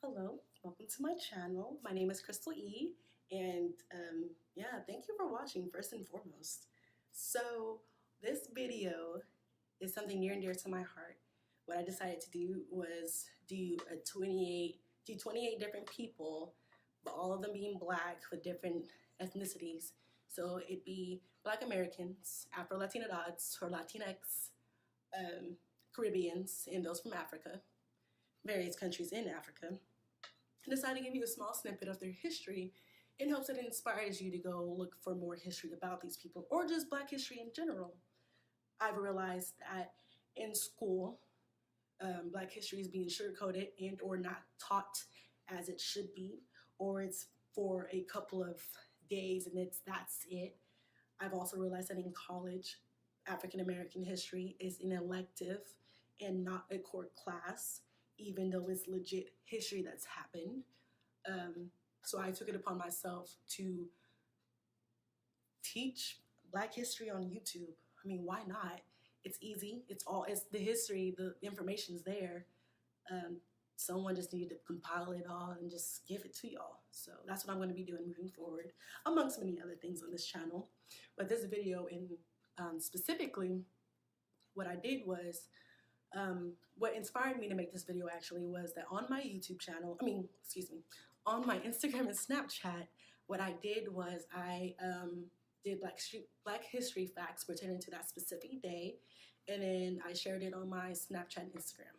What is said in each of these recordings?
Hello, welcome to my channel. My name is Crystal E, and thank you for watching first and foremost. So this video is something near and dear to my heart. What I decided to do was do 28 different people, but all of them being Black with different ethnicities. So it'd be Black Americans, Afro-Latina dots, or Latinx, Caribbeans, and those from Africa, various countries in Africa. I decided to give you a small snippet of their history in hopes that it inspires you to go look for more history about these people or just Black history in general. I've realized that in school, Black history is being sugarcoated and or not taught as it should be, or it's for a couple of days and that's it. I've also realized that in college, African American history is an elective and not a core class, even though it's legit history that's happened. So I took it upon myself to teach Black history on YouTube. I mean, why not? It's easy. It's the history, the information's there. Someone just needed to compile it all and just give it to y'all. So that's what I'm going to be doing moving forward, amongst many other things on this channel. But this video specifically, what I did was, what inspired me to make this video actually was that on my YouTube channel, on my Instagram and Snapchat, what I did was I did Black history facts pertaining to that specific day, and then I shared it on my Snapchat and Instagram.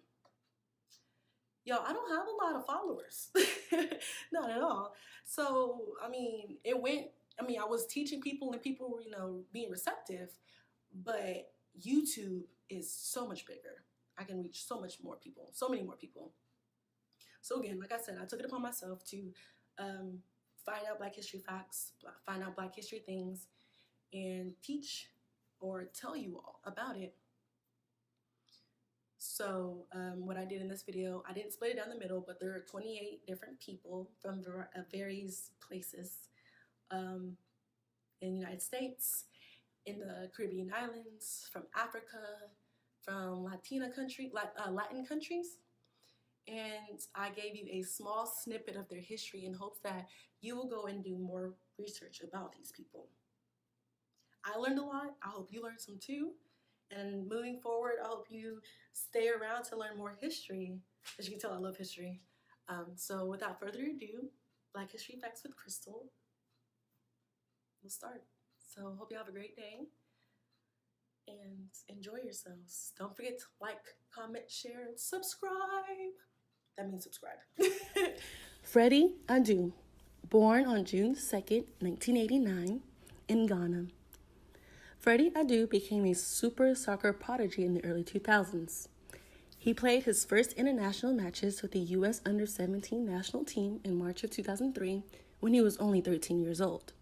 Yo, I don't have a lot of followers, not at all. So, I was teaching people and people were, being receptive, but YouTube is so much bigger. I can reach so many more people. So again, like I said, I took it upon myself to find out Black history facts, find out Black history things, and teach or tell you all about it. So what I did in this video, I didn't split it down the middle, but there are 28 different people from various places in the United States, in the Caribbean islands, from Africa, from Latin countries. And I gave you a small snippet of their history in hopes that you will go and do more research about these people. I learned a lot. I hope you learned some too. And moving forward, I hope you stay around to learn more history. As you can tell, I love history. So without further ado, Black History Facts with Crystal. We'll start. So hope you have a great day and enjoy yourselves. Don't forget to like, comment, share, and subscribe. That means subscribe. Freddie Adu, born on June 2nd, 1989, in Ghana. Freddie Adu became a super soccer prodigy in the early 2000s. He played his first international matches with the U.S. Under-17 national team in March of 2003 when he was only 13 years old,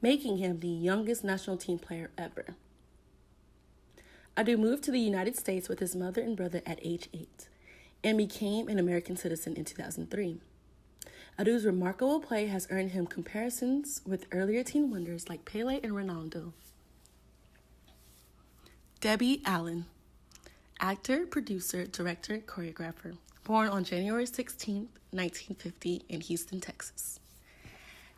making him the youngest national team player ever. Adu moved to the United States with his mother and brother at age 8 and became an American citizen in 2003. Adu's remarkable play has earned him comparisons with earlier teen wonders like Pele and Ronaldo. Debbie Allen, actor, producer, director, and choreographer, born on January 16, 1950 in Houston, Texas.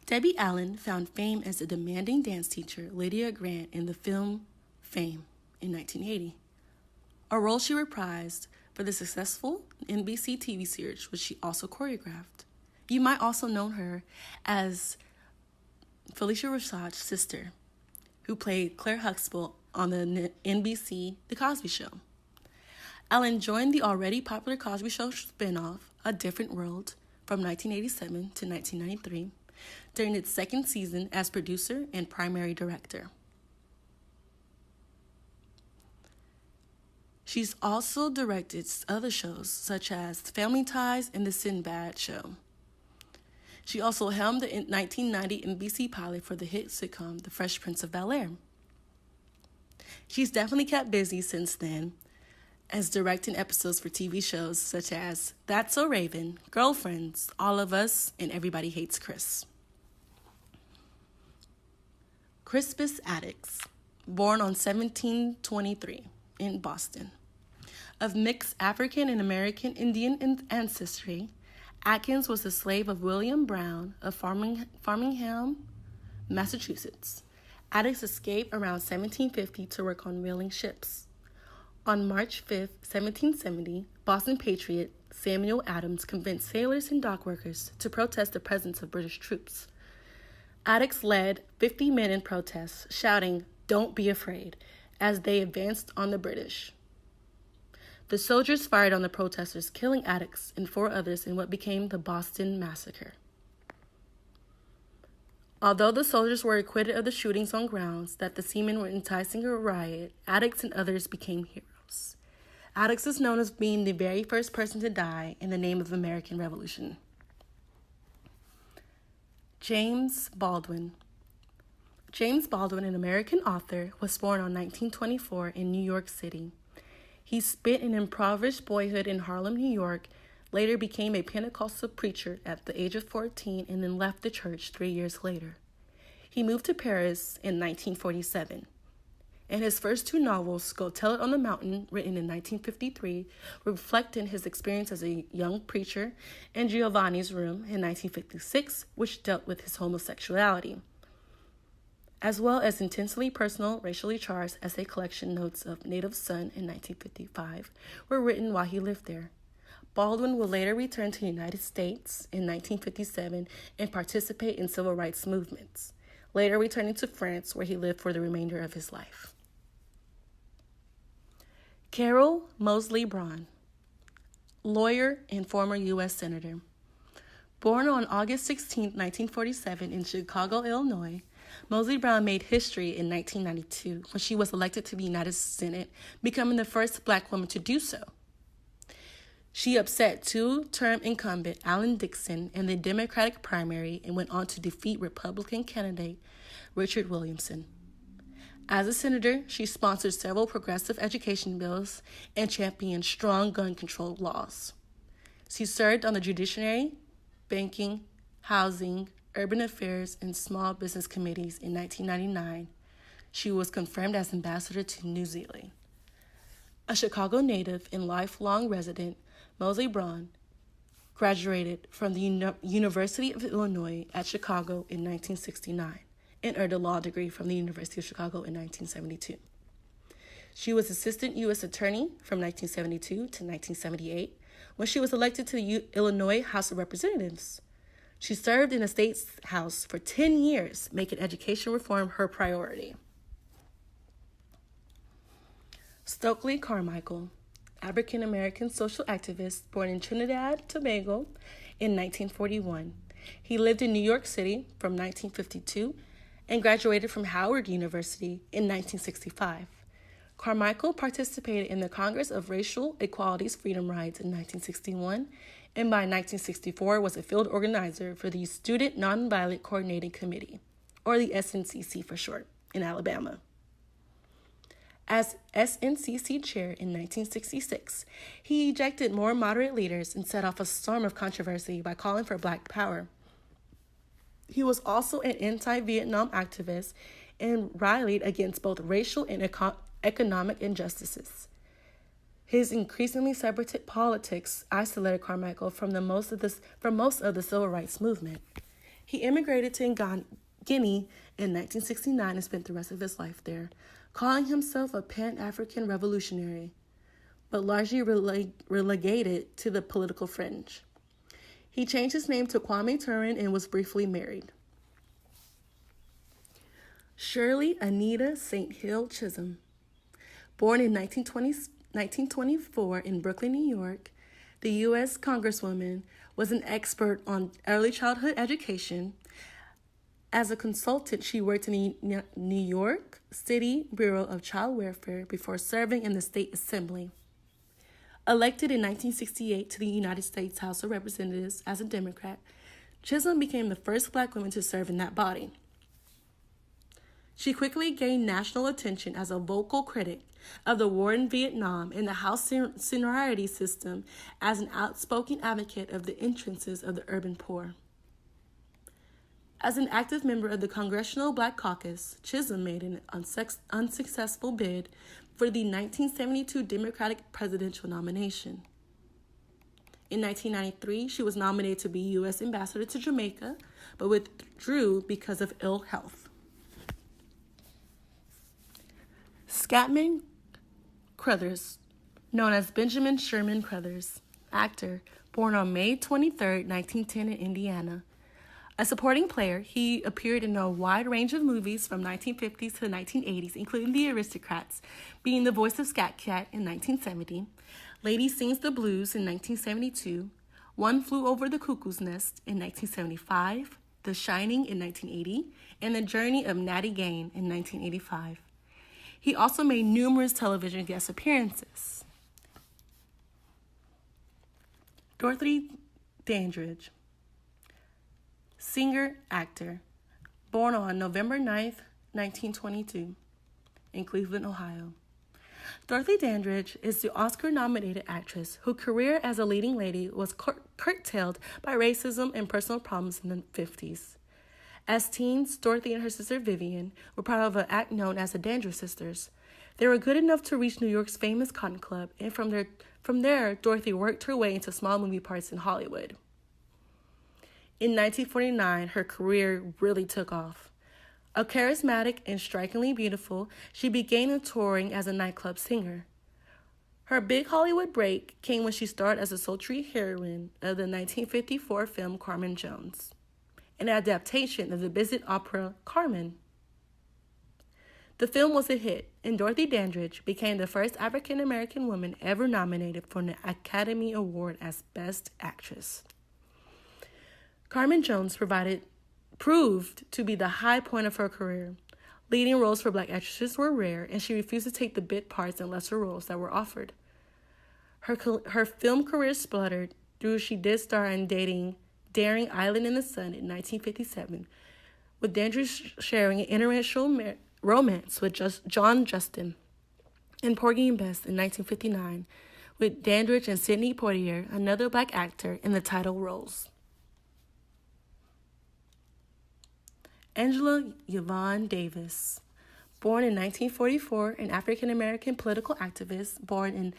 Debbie Allen found fame as a demanding dance teacher, Lydia Grant, in the film Fame in 1980, a role she reprised for the successful NBC TV series, which she also choreographed. You might also know her as Phylicia Rashad's sister, who played Claire Huxtable on the NBC The Cosby Show. Allen joined the already popular Cosby Show spinoff, A Different World, from 1987 to 1993, during its second season as producer and primary director. She's also directed other shows, such as Family Ties and The Sinbad Show. She also helmed the 1990 NBC pilot for the hit sitcom The Fresh Prince of Bel-Air. She's definitely kept busy since then, as directing episodes for TV shows such as That's So Raven, Girlfriends, All of Us, and Everybody Hates Chris. Crispus Attucks, born on 1723 in Boston. Of mixed African and American Indian ancestry, Atkins was the slave of William Brown of Farmingham, Massachusetts. Attucks escaped around 1750 to work on whaling ships. On March 5, 1770, Boston patriot Samuel Adams convinced sailors and dock workers to protest the presence of British troops. Attucks led 50 men in protest, shouting, "Don't be afraid," as they advanced on the British. The soldiers fired on the protesters, killing Attucks and 4 others in what became the Boston Massacre. Although the soldiers were acquitted of the shootings on grounds that the seamen were enticing a riot, Attucks and others became heroes. Attucks is known as being the very first person to die in the name of the American Revolution. James Baldwin. James Baldwin, an American author, was born on 1924 in New York City. He spent an impoverished boyhood in Harlem, New York, later became a Pentecostal preacher at the age of 14, and then left the church 3 years later. He moved to Paris in 1947. And his first 2 novels, Go Tell It on the Mountain, written in 1953, reflected his experience as a young preacher, and Giovanni's Room in 1956, which dealt with his homosexuality, as well as intensely personal, racially charged essay collection Notes of Native Son in 1955, were written while he lived there. Baldwin would later return to the United States in 1957 and participate in civil rights movements, later returning to France, where he lived for the remainder of his life. Carol Moseley Braun, lawyer and former U.S. Senator. Born on August 16, 1947 in Chicago, Illinois, Moseley Braun made history in 1992 when she was elected to the United Senate, becoming the first Black woman to do so. She upset 2-term incumbent Alan Dixon in the Democratic primary and went on to defeat Republican candidate Richard Williamson. As a senator, she sponsored several progressive education bills and championed strong gun control laws. She served on the Judiciary, Banking, Housing, Urban Affairs, and Small Business Committees in 1999. She was confirmed as ambassador to New Zealand. A Chicago native and lifelong resident, Moseley Braun graduated from the University of Illinois at Chicago in 1969 and earned a law degree from the University of Chicago in 1972. She was assistant U.S. attorney from 1972 to 1978 when she was elected to the Illinois House of Representatives. She served in the state house for 10 years, making education reform her priority. Stokely Carmichael, African-American social activist born in Trinidad, Tobago in 1941. He lived in New York City from 1952 and graduated from Howard University in 1965. Carmichael participated in the Congress of Racial Equality's Freedom Rides in 1961, and by 1964 was a field organizer for the Student Nonviolent Coordinating Committee, or the SNCC for short, in Alabama. As SNCC chair in 1966, he ejected more moderate leaders and set off a storm of controversy by calling for Black power. He was also an anti-Vietnam activist and rallied against both racial and economic injustices. His increasingly separatist politics isolated Carmichael from most of the civil rights movement. He immigrated to Guinea in 1969 and spent the rest of his life there, calling himself a Pan-African revolutionary, but largely relegated to the political fringe. He changed his name to Kwame Turin and was briefly married. Shirley Anita St. Hill Chisholm. Born in 1924 in Brooklyn, New York, the U.S. Congresswoman was an expert on early childhood education. As a consultant, she worked in the New York City Bureau of Child Welfare before serving in the State Assembly. Elected in 1968 to the United States House of Representatives as a Democrat, Chisholm became the first Black woman to serve in that body. She quickly gained national attention as a vocal critic of the war in Vietnam and the House seniority system, as an outspoken advocate of the entrances of the urban poor. As an active member of the Congressional Black Caucus, Chisholm made an unsuccessful bid for the 1972 Democratic presidential nomination. In 1993, she was nominated to be U.S. Ambassador to Jamaica, but withdrew because of ill health. Scatman Crothers, known as Benjamin Sherman Crothers, actor, born on May 23, 1910 in Indiana. A supporting player, he appeared in a wide range of movies from 1950s to the 1980s, including The Aristocrats, being the voice of Scat Cat in 1970, Lady Sings the Blues in 1972, One Flew Over the Cuckoo's Nest in 1975, The Shining in 1980, and The Journey of Natty Gane in 1985. He also made numerous television guest appearances. Dorothy Dandridge, singer, actor, born on November 9th, 1922, in Cleveland, Ohio. Dorothy Dandridge is the Oscar-nominated actress whose career as a leading lady was curtailed by racism and personal problems in the 50s. As teens, Dorothy and her sister Vivian were part of an act known as the Dandridge Sisters. They were good enough to reach New York's famous Cotton Club, and from there, Dorothy worked her way into small movie parts in Hollywood. In 1949, her career really took off. A charismatic and strikingly beautiful, she began touring as a nightclub singer. Her big Hollywood break came when she starred as a sultry heroine of the 1954 film Carmen Jones, an adaptation of the Bizet opera Carmen. The film was a hit, and Dorothy Dandridge became the first African-American woman ever nominated for an Academy Award as Best Actress. Carmen Jones proved to be the high point of her career. Leading roles for black actresses were rare, and she refused to take the bit parts and lesser roles that were offered. Her film career spluttered, though she did star in Daring Island in the Sun in 1957, with Dandridge sharing an interracial romance with John Justin, and Porgy and Bess in 1959, with Dandridge and Sidney Poitier, another black actor, in the title roles. Angela Yvonne Davis, born in 1944, an African-American political activist born in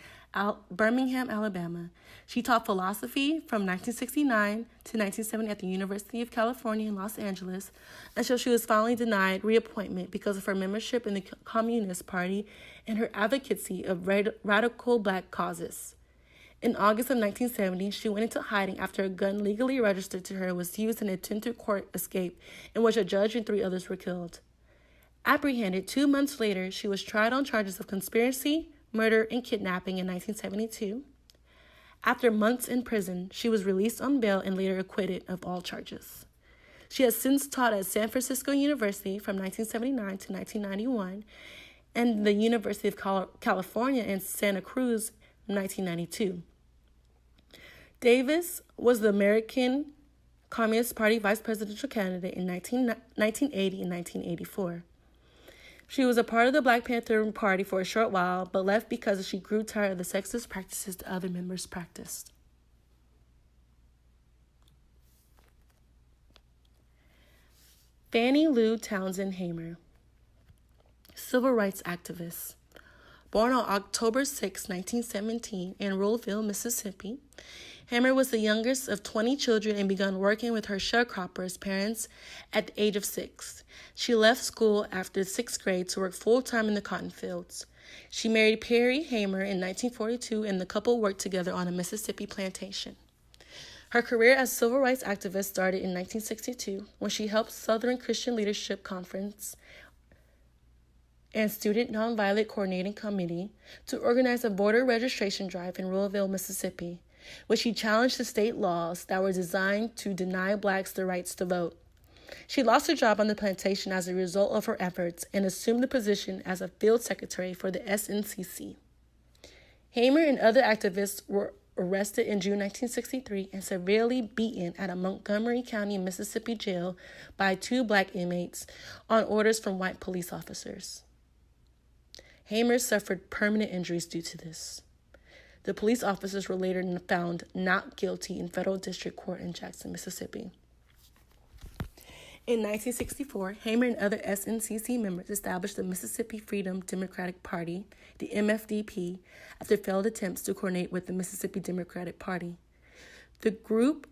Birmingham, Alabama. She taught philosophy from 1969 to 1970 at the University of California in Los Angeles until she was finally denied reappointment because of her membership in the Communist Party and her advocacy of radical black causes. In August of 1970, she went into hiding after a gun legally registered to her was used in an attempted court escape in which a judge and 3 others were killed. Apprehended 2 months later, she was tried on charges of conspiracy, murder, and kidnapping in 1972. After months in prison, she was released on bail and later acquitted of all charges. She has since taught at San Francisco University from 1979 to 1991 and the University of California in Santa Cruz from 1992. Davis was the American Communist Party vice presidential candidate in 1980 and 1984. She was a part of the Black Panther Party for a short while, but left because she grew tired of the sexist practices the other members practiced. Fannie Lou Townsend Hamer, civil rights activist. Born on October 6, 1917, in Ruleville, Mississippi, Hamer was the youngest of 20 children and began working with her sharecroppers' parents at the age of 6. She left school after 6th grade to work full-time in the cotton fields. She married Perry Hamer in 1942, and the couple worked together on a Mississippi plantation. Her career as a civil rights activist started in 1962 when she helped Southern Christian Leadership Conference and Student Nonviolent Coordinating Committee to organize a voter registration drive in Ruleville, Mississippi, which she challenged the state laws that were designed to deny blacks the rights to vote. She lost her job on the plantation as a result of her efforts and assumed the position as a field secretary for the SNCC. Hamer and other activists were arrested in June 1963 and severely beaten at a Montgomery County, Mississippi jail by 2 black inmates on orders from white police officers. Hamer suffered permanent injuries due to this. The police officers were later found not guilty in federal district court in Jackson, Mississippi. In 1964, Hamer and other SNCC members established the Mississippi Freedom Democratic Party, the MFDP, after failed attempts to coordinate with the Mississippi Democratic Party. The group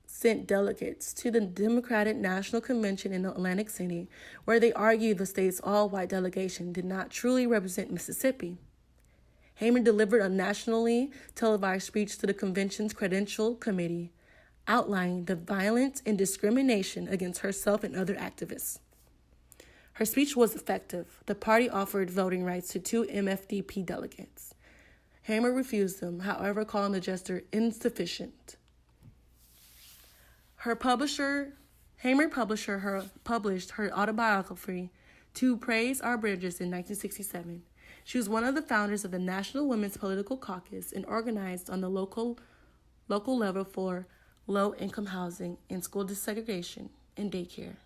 sent delegates to the Democratic National Convention in Atlantic City, where they argued the state's all-white delegation did not truly represent Mississippi. Hamer delivered a nationally televised speech to the convention's Credential Committee, outlining the violence and discrimination against herself and other activists. Her speech was effective. The party offered voting rights to 2 MFDP delegates. Hamer refused them, however, calling the gesture insufficient. Hamer published her autobiography, To Praise Our Bridges, in 1967. She was one of the founders of the National Women's Political Caucus and organized on the local level for low-income housing and school desegregation and daycare.